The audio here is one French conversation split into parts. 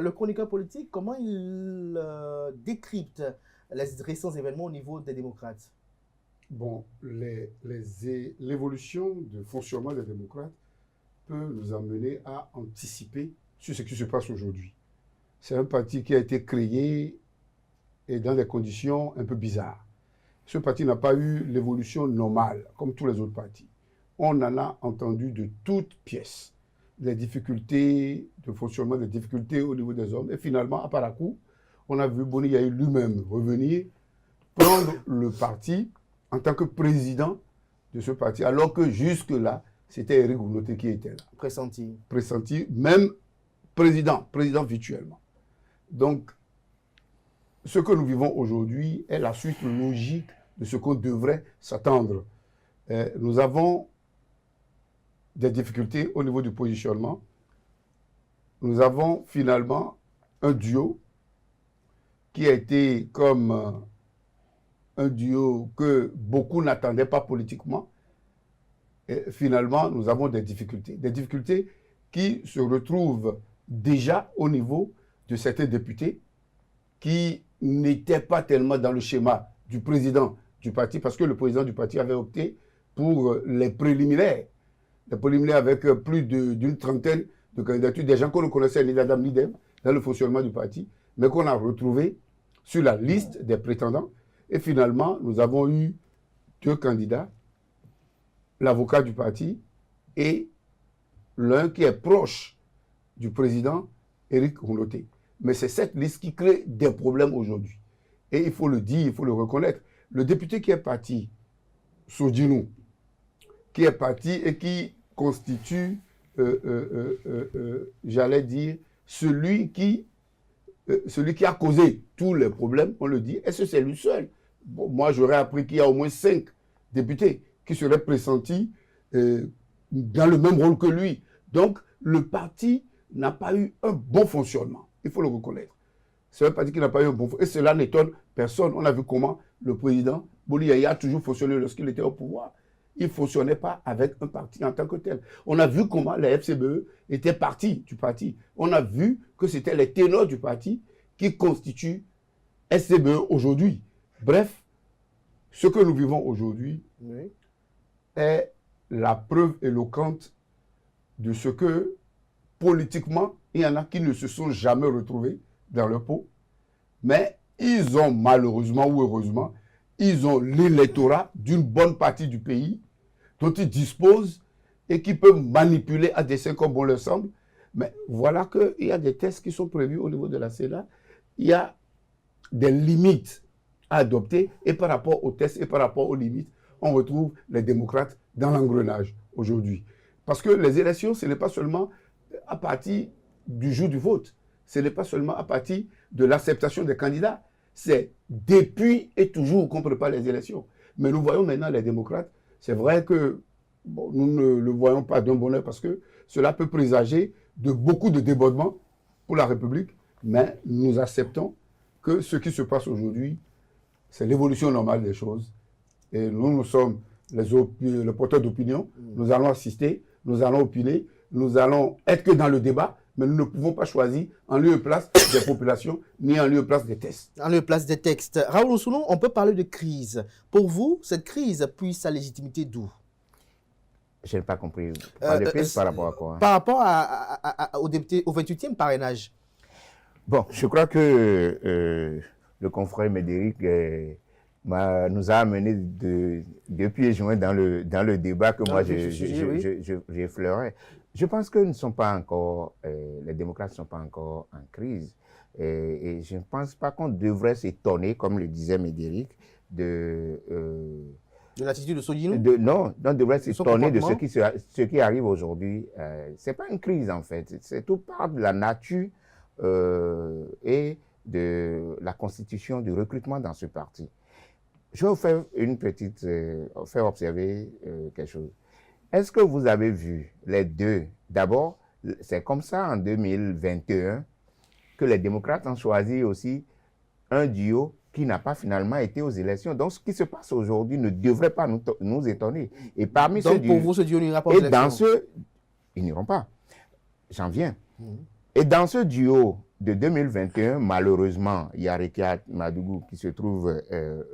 le chroniqueur politique, comment il décrypte les récents événements au niveau des démocrates? Bon, l'évolution du fonctionnement des démocrates peut nous amener à anticiper sur ce qui se passe aujourd'hui. C'est un parti qui a été créé et dans des conditions un peu bizarres. Ce parti n'a pas eu l'évolution normale, comme tous les autres partis. On en a entendu de toutes pièces. Des difficultés de fonctionnement, des difficultés au niveau des hommes. Et finalement, à Parakou, on a vu Boni Yaye lui-même revenir, prendre le parti en tant que président de ce parti, alors que jusque-là, c'était Eric Gounoté qui était là. Pressenti. Pressenti, même président virtuellement. Donc, ce que nous vivons aujourd'hui est la suite logique de ce qu'on devrait s'attendre. Nous avons des difficultés au niveau du positionnement. Nous avons finalement un duo qui a été comme un duo que beaucoup n'attendaient pas politiquement. Et finalement, nous avons des difficultés qui se retrouvent déjà au niveau de certains députés qui n'étaient pas tellement dans le schéma du président du parti, parce que le président du parti avait opté pour les préliminaires. Les préliminaires avec plus d'une trentaine de candidatures, des gens qu'on ne connaissait ni d'Adam ni d'Ève dans le fonctionnement du parti, mais qu'on a retrouvés sur la liste des prétendants. Et finalement, nous avons eu 2 candidats, l'avocat du parti et l'un qui est proche du président, Eric Gounoté. Mais c'est cette liste qui crée des problèmes aujourd'hui. Et il faut le dire, il faut le reconnaître. Le député qui est parti, Sodjinou, qui est parti et qui constitue, j'allais dire, celui qui a causé tous les problèmes, on le dit, est-ce que c'est lui seul? Bon, moi, j'aurais appris qu'il y a au moins 5 députés qui seraient pressentis dans le même rôle que lui. Donc, le parti n'a pas eu un bon fonctionnement. Il faut le reconnaître. C'est un parti qui n'a pas eu un bon fonctionnement. Et cela n'étonne personne. On a vu comment le président Boni Yaye a toujours fonctionné lorsqu'il était au pouvoir. Il ne fonctionnait pas avec un parti en tant que tel. On a vu comment la FCBE était partie du parti. On a vu que c'était les ténors du parti qui constituent FCBE aujourd'hui. Bref, ce que nous vivons aujourd'hui est la preuve éloquente de ce que, politiquement, il y en a qui ne se sont jamais retrouvés dans leur peau, mais ils ont malheureusement ou heureusement, ils ont l'électorat d'une bonne partie du pays dont ils disposent et qui peuvent manipuler à dessein comme bon leur semble. Mais voilà qu'il y a des tests qui sont prévus au niveau de la Sénat. Il y a des limites à adopter et par rapport aux tests et par rapport aux limites, on retrouve les démocrates dans l'engrenage aujourd'hui. Parce que les élections, ce n'est pas seulement à partir du jour du vote. Ce n'est pas seulement à partir de l'acceptation des candidats. C'est depuis et toujours qu'on prépare les élections. Mais nous voyons maintenant les démocrates. C'est vrai que bon, nous ne le voyons pas d'un bon oeil parce que cela peut présager de beaucoup de débordements pour la République. Mais nous acceptons que ce qui se passe aujourd'hui, c'est l'évolution normale des choses. Et nous sommes les porteurs d'opinion. Nous allons assister, nous allons opiner, nous allons être que dans le débat, mais nous ne pouvons pas choisir en lieu et place des populations, ni en lieu et place des textes. En lieu et place des textes. Raoul Nsounou, on peut parler de crise. Pour vous, cette crise puise sa légitimité d'où? Je n'ai pas compris. Par rapport à quoi? Par rapport au 28e parrainage. Bon, je crois que le confrère Médéric nous a amené deux pieds joints dans le débat que moi j'effleurais. Je pense que nous ne sommes pas encore, les démocrates ne sont pas encore en crise. Et je ne pense pas qu'on devrait s'étonner, comme le disait Médéric, de l'attitude de Sodjinou? Non, on devrait s'étonner de ce qui arrive aujourd'hui. Ce n'est pas une crise en fait, c'est tout part de la nature et de la constitution du recrutement dans ce parti. Je vais vous faire faire observer quelque chose. Est-ce que vous avez vu les deux? D'abord, c'est comme ça en 2021 que les démocrates ont choisi aussi un duo qui n'a pas finalement été aux élections. Donc, ce qui se passe aujourd'hui ne devrait pas nous étonner. Et parmi donc, pour vous, ce duo n'ira pas aux élections? Ils n'iront pas. J'en viens. Et dans ce duo, de 2021, malheureusement, il y a Rekiat Madougou qui se trouve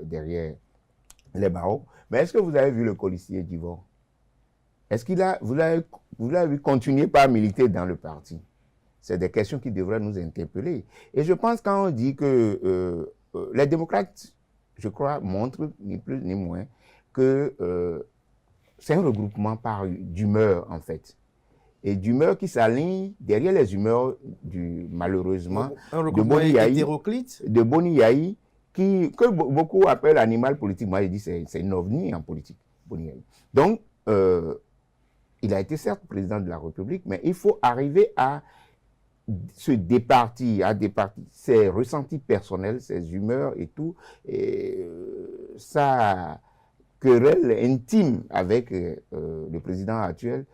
derrière les barreaux. Mais est-ce que vous avez vu le colistier d'Ivor? Est-ce qu'il a, vous l'avez vu continuer par militer dans le parti? C'est des questions qui devraient nous interpeller. Et je pense quand on dit que les démocrates, je crois, montrent ni plus ni moins que c'est un regroupement par d'humeur, en fait. Et d'humeur qui s'aligne derrière les humeurs, malheureusement, de Boni Yayi, que beaucoup appellent animal politique. Moi, je dis que c'est une ovni en politique, Boni Yayi. Donc, il a été certes président de la République, mais il faut arriver à se départir, ses ressentis personnels, ses humeurs et tout, et sa querelle intime avec le président actuel,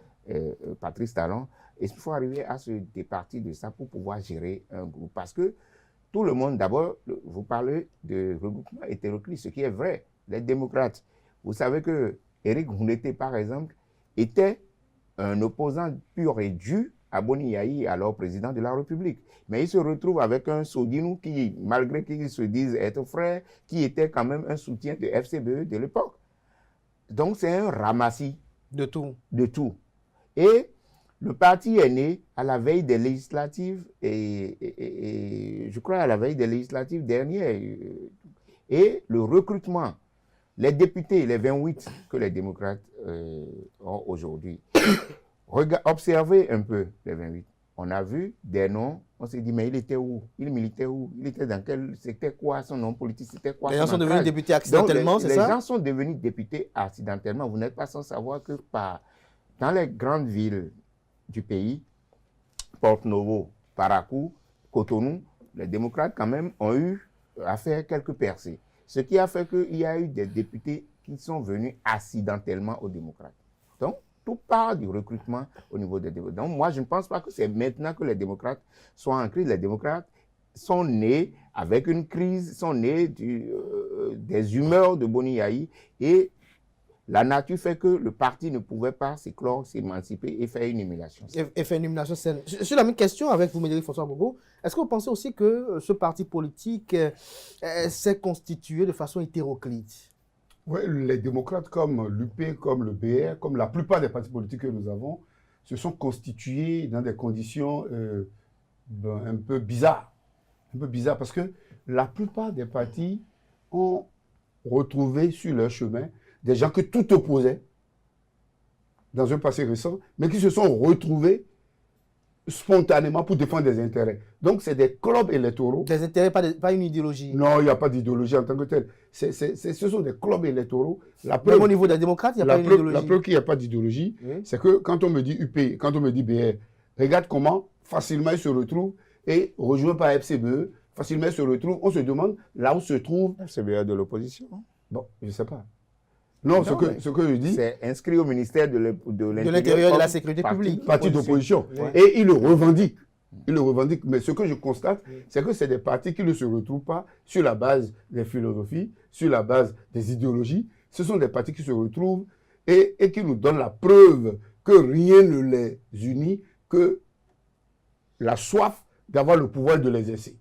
Patrice Talon. Et il faut arriver à se départir de ça pour pouvoir gérer un groupe. Parce que tout le monde, d'abord, vous parlez de regroupement hétéroclite, ce qui est vrai. Les démocrates, vous savez que Éric Rouneté, par exemple, était un opposant pur et dur à Boni Yayi, alors président de la République. Mais il se retrouve avec un Sodinou qui, malgré qu'ils se disent être frères, qui était quand même un soutien de FCBE de l'époque. Donc c'est un ramassis de tout. De tout. Et le parti est né à la veille des législatives, et je crois à la veille des législatives dernières. Et le recrutement, les députés, les 28 que les démocrates ont aujourd'hui, observez un peu les 28. On a vu des noms, on s'est dit, mais il était où? Il militait où? Il était dans quel... C'était quoi son nom politique? C'était quoi? Les gens sont devenus députés accidentellement, c'est ça? Les gens sont devenus députés accidentellement. Vous n'êtes pas sans savoir que dans les grandes villes du pays, Porto-Novo, Parakou, Cotonou, les démocrates quand même ont eu à faire quelques percées. Ce qui a fait qu'il y a eu des députés qui sont venus accidentellement aux démocrates. Donc, tout part du recrutement au niveau des démocrates. Donc, moi, je ne pense pas que c'est maintenant que les démocrates sont en crise. Les démocrates sont nés avec une crise, sont nés des humeurs de Boni Yayi, et la nature fait que le parti ne pouvait pas s'éclore, s'émanciper et faire une émulation. Et faire une émulation saine. Sur la même question avec vous, Médéric François Bogo, est-ce que vous pensez aussi que ce parti politique s'est constitué de façon hétéroclite? Oui, les démocrates comme l'UP, comme le BR, comme la plupart des partis politiques que nous avons, se sont constitués dans des conditions un peu bizarres. Un peu bizarres parce que la plupart des partis ont retrouvé sur leur chemin des gens que tout opposait dans un passé récent, mais qui se sont retrouvés spontanément pour défendre des intérêts. Donc, c'est des clubs électoraux. Des intérêts, pas une idéologie. Non, il n'y a pas d'idéologie en tant que telle. Ce sont des clubs électoraux. Même au niveau des démocrates, il n'y a pas d'idéologie. La preuve qu'il n'y a pas d'idéologie, c'est que quand on me dit UP, quand on me dit BR, regarde comment facilement ils se retrouvent et rejoints par FCBE, facilement ils se retrouvent. On se demande là où se trouve... FCBE de l'opposition. Bon, je ne sais pas. Non, ce que je dis... C'est inscrit au ministère de l'Intérieur et de la Sécurité publique. Parti d'opposition. Ouais. Et il le revendique. Il le revendique. Mais ce que je constate, c'est que c'est des partis qui ne se retrouvent pas sur la base des philosophies, sur la base des idéologies. Ce sont des partis qui se retrouvent et qui nous donnent la preuve que rien ne les unit que la soif d'avoir le pouvoir de l'exercer.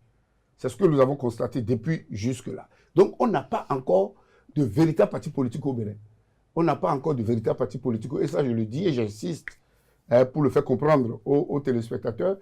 C'est ce que nous avons constaté depuis jusque-là. Donc, on n'a pas encore de véritables partis politiques au Bénin. On n'a pas encore de véritables partis politiques. Et ça, je le dis et j'insiste pour le faire comprendre aux téléspectateurs.